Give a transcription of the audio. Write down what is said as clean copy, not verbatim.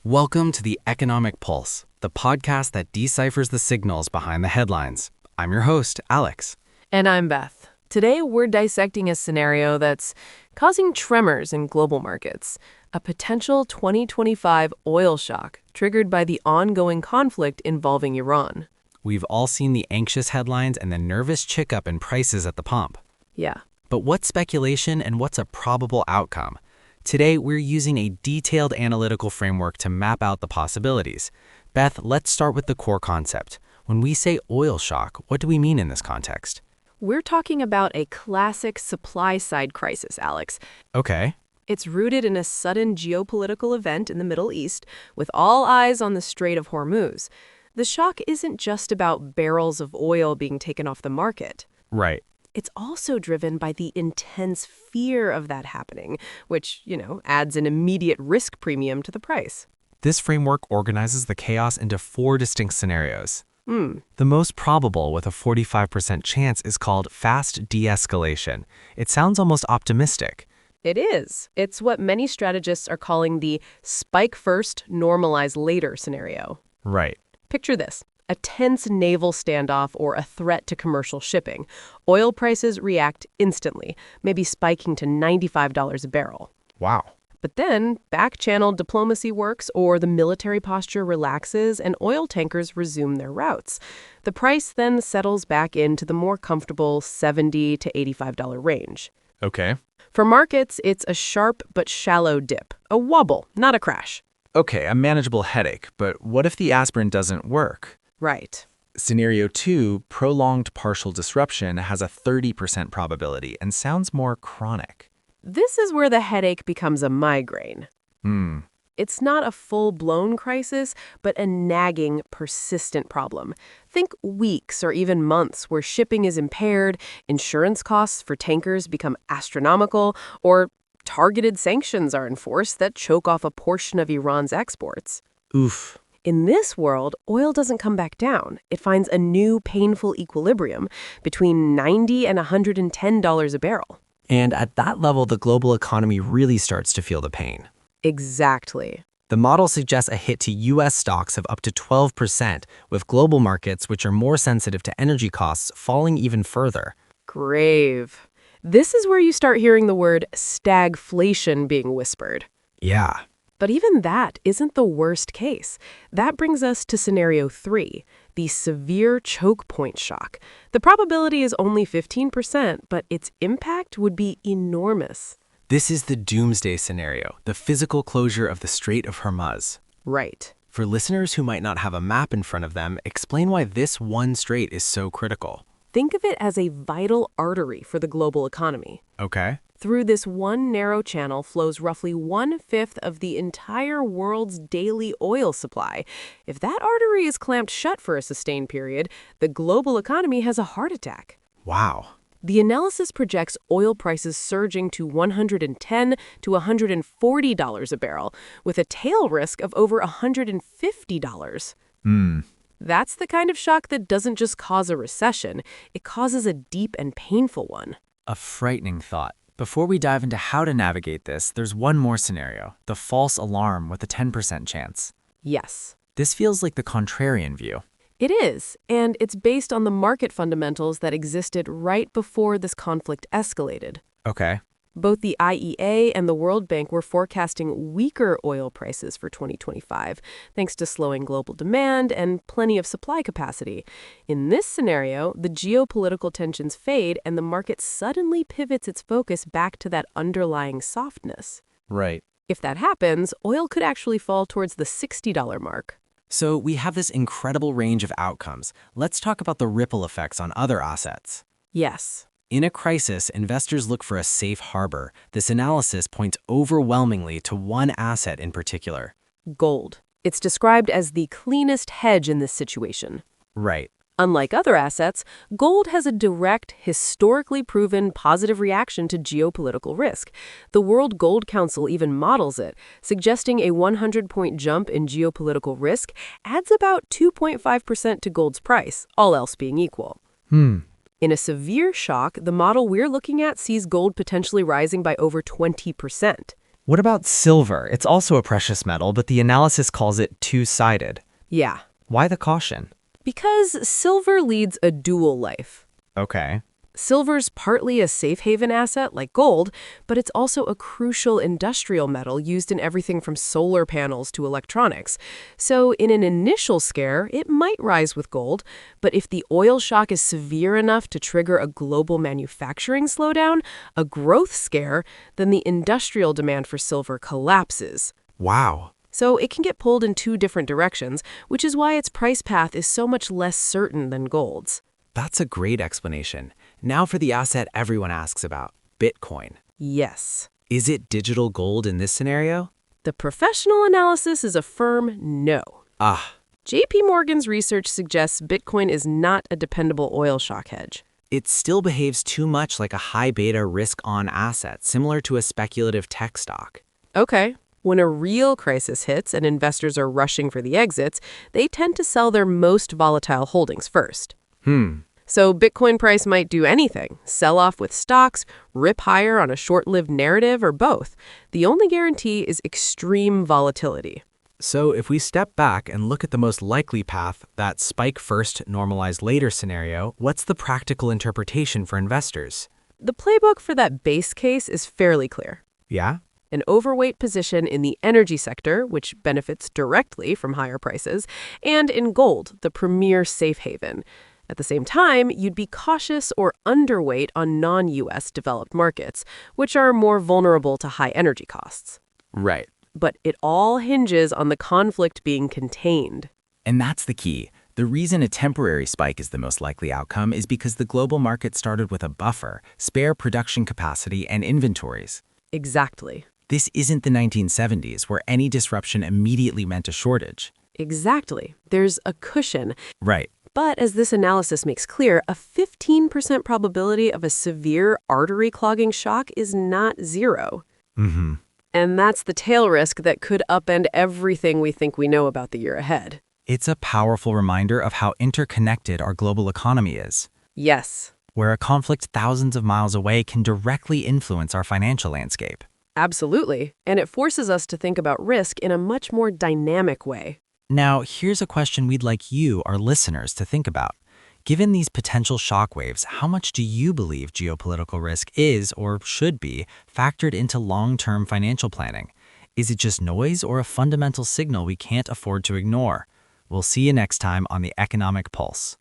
Welcome to the Economic Pulse, the podcast that deciphers the signals behind the headlines. I'm your host, Alex. And I'm Beth. Today, we're dissecting a scenario that's causing tremors in global markets, a potential 2025 oil shock triggered by the ongoing conflict involving Iran. We've all seen the anxious headlines and the nervous chick-up in prices at the pump. Yeah. But what's speculation and what's a probable outcome? Today, we're using a detailed analytical framework to map out the possibilities. Beth, let's start with the core concept. When we say oil shock, what do we mean in this context? We're talking about a classic supply-side crisis, Alex. Okay. It's rooted in a sudden geopolitical event in the Middle East, with all eyes on the Strait of Hormuz. The shock isn't just about barrels of oil being taken off the market. Right. It's also driven by the intense fear of that happening, which, adds an immediate risk premium to the price. This framework organizes the chaos into 4 distinct scenarios. The most probable, with a 45% chance, is called fast de-escalation. It sounds almost optimistic. It is. It's what many strategists are calling the spike first, normalize later scenario. Right. Picture this. A tense naval standoff or a threat to commercial shipping. Oil prices react instantly, maybe spiking to $95 a barrel. Wow. But then, back-channel diplomacy works or the military posture relaxes and oil tankers resume their routes. The price then settles back into the more comfortable $70 to $85 range. Okay. For markets, it's a sharp but shallow dip, a wobble, not a crash. Okay, a manageable headache, but what if the aspirin doesn't work? Right. Scenario 2, prolonged partial disruption, has a 30% probability and sounds more chronic. This is where the headache becomes a migraine. It's not a full-blown crisis, but a nagging, persistent problem. Think weeks or even months where shipping is impaired, insurance costs for tankers become astronomical, or targeted sanctions are enforced that choke off a portion of Iran's exports. Oof. In this world, oil doesn't come back down. It finds a new painful equilibrium between $90 and $110 a barrel. And at that level, the global economy really starts to feel the pain. Exactly. The model suggests a hit to U.S. stocks of up to 12%, with global markets, which are more sensitive to energy costs, falling even further. Grave. This is where you start hearing the word stagflation being whispered. Yeah. But even that isn't the worst case. That brings us to scenario 3, the severe choke point shock. The probability is only 15%, but its impact would be enormous. This is the doomsday scenario, the physical closure of the Strait of Hormuz. Right. For listeners who might not have a map in front of them, explain why this one strait is so critical. Think of it as a vital artery for the global economy. Okay. Through this one narrow channel flows roughly 1/5 of the entire world's daily oil supply. If that artery is clamped shut for a sustained period, the global economy has a heart attack. Wow. The analysis projects oil prices surging to $110 to $140 a barrel, with a tail risk of over $150. That's the kind of shock that doesn't just cause a recession, it causes a deep and painful one. A frightening thought. Before we dive into how to navigate this, there's one more scenario, the false alarm with a 10% chance. Yes. This feels like the contrarian view. It is, and it's based on the market fundamentals that existed right before this conflict escalated. Okay. Both the IEA and the World Bank were forecasting weaker oil prices for 2025, thanks to slowing global demand and plenty of supply capacity. In this scenario, the geopolitical tensions fade and the market suddenly pivots its focus back to that underlying softness. Right. If that happens, oil could actually fall towards the $60 mark. So we have this incredible range of outcomes. Let's talk about the ripple effects on other assets. Yes. In a crisis, investors look for a safe harbor. This analysis points overwhelmingly to one asset in particular. Gold. It's described as the cleanest hedge in this situation. Right. Unlike other assets, gold has a direct, historically proven positive reaction to geopolitical risk. The World Gold Council even models it, suggesting a 100-point jump in geopolitical risk adds about 2.5% to gold's price, all else being equal. In a severe shock, the model we're looking at sees gold potentially rising by over 20%. What about silver? It's also a precious metal, but the analysis calls it two-sided. Yeah, Why the caution? because silver leads a dual life. Okay. Silver's partly a safe haven asset like gold, but it's also a crucial industrial metal used in everything from solar panels to electronics. So in an initial scare, it might rise with gold, but if the oil shock is severe enough to trigger a global manufacturing slowdown, a growth scare, then the industrial demand for silver collapses. Wow. So it can get pulled in two different directions, which is why its price path is so much less certain than gold's. That's a great explanation. Now for the asset everyone asks about, Bitcoin. Yes. Is it digital gold in this scenario? The professional analysis is a firm no. Ah, JP Morgan's research suggests Bitcoin is not a dependable oil shock hedge. it still behaves too much like a high beta risk-on asset, similar to a speculative tech stock. Okay. When a real crisis hits and investors are rushing for the exits, they tend to sell their most volatile holdings first. So Bitcoin price might do anything, sell off with stocks, rip higher on a short-lived narrative, or both. The only guarantee is extreme volatility. So if we step back and look at the most likely path, that spike first, normalize later scenario, what's the practical interpretation for investors? The playbook for that base case is fairly clear. Yeah? An overweight position in the energy sector, which benefits directly from higher prices, and in gold, the premier safe haven. At the same time, you'd be cautious or underweight on non-US developed markets, which are more vulnerable to high energy costs. Right. But it all hinges on the conflict being contained. And that's the key. The reason a temporary spike is the most likely outcome is because the global market started with a buffer, spare production capacity, and inventories. Exactly. This isn't the 1970s, where any disruption immediately meant a shortage. Exactly. There's a cushion. Right. But as this analysis makes clear, a 15% probability of a severe artery clogging shock is not zero. And that's the tail risk that could upend everything we think we know about the year ahead. It's a powerful reminder of how interconnected our global economy is, Yes, where a conflict thousands of miles away can directly influence our financial landscape. absolutely. And it forces us to think about risk in a much more dynamic way. Now, here's a question we'd like you, our listeners, to think about. Given these potential shockwaves, how much do you believe geopolitical risk is, or should be, factored into long-term financial planning? Is it just noise or a fundamental signal we can't afford to ignore? We'll see you next time on The Economic Pulse.